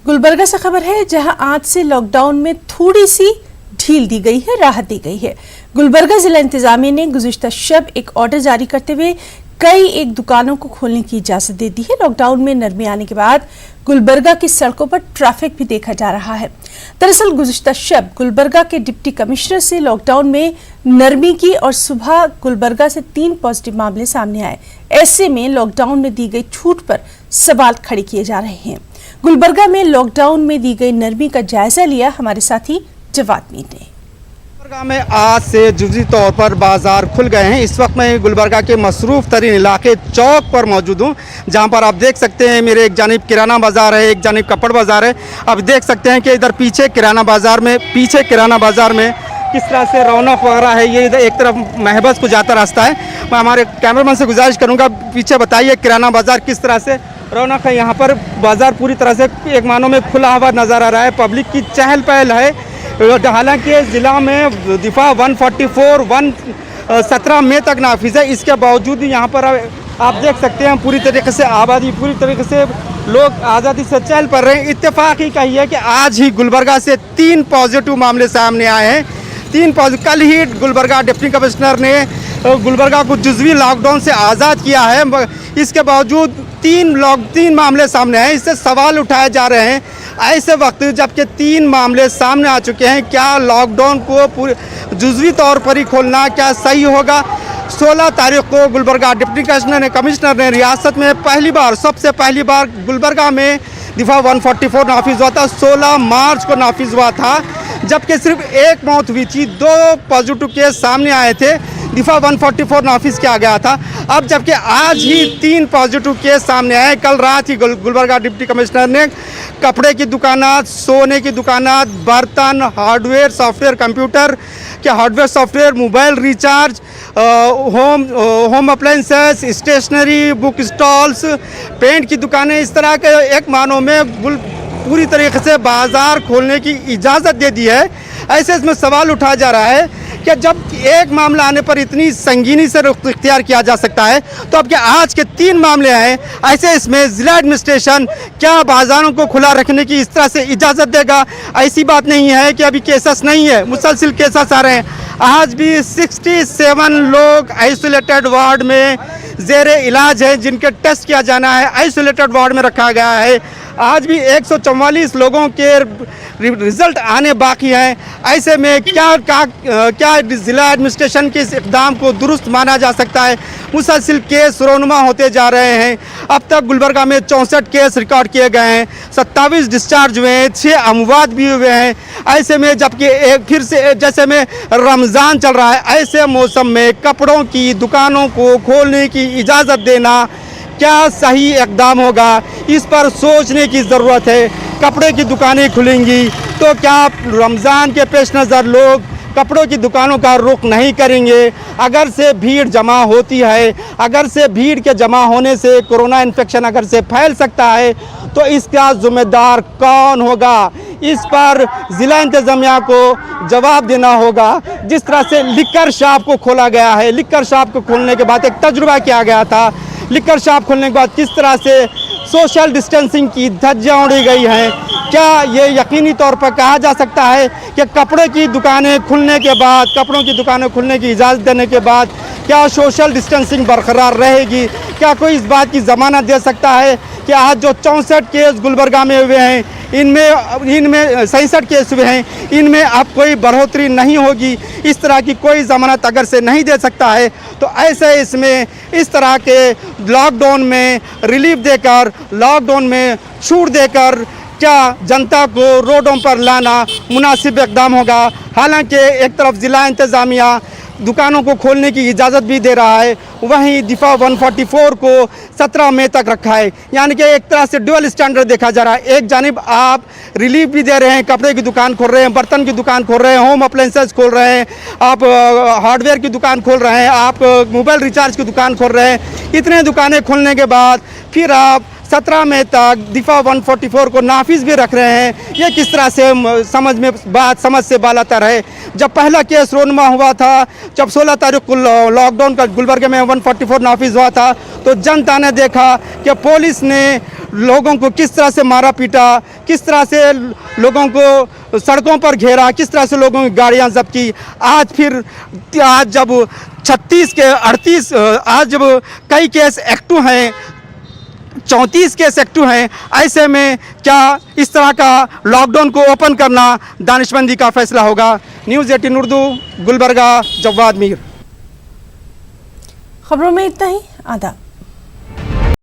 गुलबर्गा से खबर है, जहां आज से लॉकडाउन में थोड़ी सी ढील दी गई है, राहत दी गई है। गुलबर्गा जिला इंतजामिया ने गुज़िश्ता शब एक ऑर्डर जारी करते हुए कई एक दुकानों को खोलने की इजाजत दे दी है। लॉकडाउन में नरमी आने के बाद गुलबर्गा की सड़कों पर ट्रैफिक भी देखा जा रहा है। दरअसल गुज़िश्ता शब गुलबर्गा के डिप्टी कमिश्नर से लॉकडाउन में नरमी की और सुबह गुलबर्गा से 3 पॉजिटिव मामले सामने आए। ऐसे में लॉकडाउन में दी गई छूट पर सवाल खड़े किए जा रहे हैं। गुलबर्गा में लॉकडाउन में दी गई नरमी का जायजा लिया हमारे साथी जवाद मीर ने। गुलबर्गा में आज से जुज़ी तौर पर बाजार खुल गए हैं। इस वक्त मैं गुलबर्गा के मसरूफ़ तरीन इलाके चौक पर मौजूद हूँ, जहाँ पर आप देख सकते हैं मेरे एक जानिब किराना बाज़ार है, एक जानिब कपड़ बाज़ार है। आप देख सकते हैं कि इधर पीछे किराना बाज़ार में किस तरह से रौनक वगैरह है। ये इधर एक तरफ महबस को जाता रास्ता है। मैं हमारे कैमरामैन से गुजारिश करूँगा, पीछे बताइए किराना बाज़ार किस तरह से रौनक है। यहाँ पर बाज़ार पूरी तरह से एक मानों में खुला हुआ नज़र आ रहा है, पब्लिक की चहल पहल है। हालांकि ज़िला में दिफा 144 17 मई तक नाफिज है, इसके बावजूद यहाँ पर आप देख सकते हैं पूरी तरीके से आबादी, पूरी तरीके से लोग आज़ादी से चहल पड़ रहे हैं। इत्तेफाक ही कही है कि आज ही गुलबर्गा से 3 पॉजिटिव मामले सामने आए हैं। 3 पॉजिटिव कल ही गुलबर्गा डिप्टी कमिश्नर ने गुलबर्गा को जुज़वी लॉकडाउन से आज़ाद किया है। इसके बावजूद 3 मामले सामने आए। इससे सवाल उठाए जा रहे हैं ऐसे वक्त जबकि 3 मामले सामने आ चुके हैं, क्या लॉकडाउन को पूरे जुज़वी तौर पर ही खोलना क्या सही होगा। 16 तारीख को गुलबर्गा डिप्टी कमिश्नर ने रियासत में सबसे पहली बार गुलबर्गा में दिफा 144 नाफिज हुआ था। 16 मार्च को नाफिज हुआ था, जबकि सिर्फ 1 मौत हुई थी। 2 पॉजिटिव केस सामने आए थे, दिफा 144 नाफिज किया गया था। अब जबकि आज ही 3 पॉजिटिव केस सामने आए। कल रात ही गुलबर्गा डिप्टी कमिश्नर ने कपड़े की दुकानात, सोने की दुकानात, बर्तन, हार्डवेयर, सॉफ्टवेयर, कंप्यूटर के hardware, software, mobile recharge, home appliances, stationery, book stalls, paint की दुकानें, इस तरह के एक मानों में पूरी तरीके से बाज़ार खोलने की इजाज़त दे दी है। ऐसे इसमें सवाल उठाया जा रहा है कि जब एक मामला आने पर इतनी संगीनी से रुख इख्तियार किया जा सकता है, तो अब क्या आज के 3 मामले आए, ऐसे इसमें ज़िला एडमिनिस्ट्रेशन क्या बाज़ारों को खुला रखने की इस तरह से इजाज़त देगा। ऐसी बात नहीं है कि अभी केसेस नहीं है, मुसलसिल केसेस आ रहे हैं। आज भी 67 लोग आइसोलेटेड वार्ड में ज़ेरे इलाज हैं, जिनके टेस्ट किया जाना है, आइसोलेटेड वार्ड में रखा गया है। आज भी 144 लोगों के रिज़ल्ट आने बाकी हैं। ऐसे में क्या ज़िला एडमिनिस्ट्रेशन के इस इक़दाम को दुरुस्त माना जा सकता है। मुसलसिल केस रोनुमा होते जा रहे हैं। अब तक गुलबर्गा में 64 केस रिकॉर्ड किए गए हैं, 27 डिस्चार्ज हुए हैं, 6 अमवात भी हुए हैं। ऐसे में जबकि एक फिर से जैसे में रमज़ान चल रहा है, ऐसे मौसम में कपड़ों की दुकानों को खोलने की इजाज़त देना क्या सही इक़दाम होगा, इस पर सोचने की ज़रूरत है। कपड़े की दुकानें खुलेंगी तो क्या रमज़ान के पेश नज़र लोग कपड़ों की दुकानों का रुख नहीं करेंगे। अगर से भीड़ जमा होती है, अगर से भीड़ के जमा होने से कोरोना इन्फेक्शन अगर से फैल सकता है, तो इसका ज़िम्मेदार कौन होगा। इस पर ज़िला इंतज़ामिया को जवाब देना होगा। जिस तरह से लिकर शॉप को खोला गया है, लिकर शॉप को खोलने के बाद एक तजुर्बा किया गया था। लिकर शॉप खोलने के बाद किस तरह से सोशल डिस्टेंसिंग की धज्जियां उड़ी गई हैं। क्या ये यकीनी तौर पर कहा जा सकता है कि कपड़े की दुकानें खुलने के बाद, कपड़ों की दुकानें खुलने की इजाज़त देने के बाद क्या सोशल डिस्टेंसिंग बरकरार रहेगी। क्या कोई इस बात की ज़मानत दे सकता है कि आज जो 64 केस गुलबर्गा में हुए हैं, इनमें 67 केस हुए हैं, इनमें अब कोई बढ़ोतरी नहीं होगी। इस तरह की कोई ज़मानत अगर से नहीं दे सकता है, तो ऐसे इसमें इस तरह के लॉकडाउन में रिलीफ देकर, लॉकडाउन में छूट देकर क्या जनता को रोडों पर लाना मुनासिब इक़दाम होगा। हालांकि एक तरफ ज़िला इंतज़ामिया दुकानों को खोलने की इजाज़त भी दे रहा है, वहीं दिफा 144 को 17 मई तक रखा है। यानी कि एक तरह से डुअल स्टैंडर्ड देखा जा रहा है। एक जानिब आप रिलीफ भी दे रहे हैं, कपड़े की दुकान खोल रहे हैं, बर्तन की दुकान खोल रहे हैं, होम अप्लायंसेस खोल रहे हैं, आप हार्डवेयर की दुकान खोल रहे हैं, आप मोबाइल रिचार्ज की दुकान खोल रहे हैं। इतने दुकानें खोलने के बाद फिर आप 17 मई तक दिफा 144 को नाफिज भी रख रहे हैं। ये किस तरह से समझ से बालातर है। जब पहला केस रोनमा हुआ था, जब 16 तारीख को लॉकडाउन का गुलबर्गे में 144 नाफिज हुआ था, तो जनता ने देखा कि पुलिस ने लोगों को किस तरह से मारा पीटा, किस तरह से लोगों को सड़कों पर घेरा, किस तरह से लोगों की गाड़ियां जब्त की। आज जब 36 के 38 आज जब कई केस एक्टिव हैं, 34 केस एक्टिव हैं, ऐसे में क्या इस तरह का लॉकडाउन को ओपन करना दानिशमंदी का फैसला होगा। न्यूज़ 18 उर्दू, गुलबर्गा, जवाद मीर। खबरों में इतना ही। आदाब।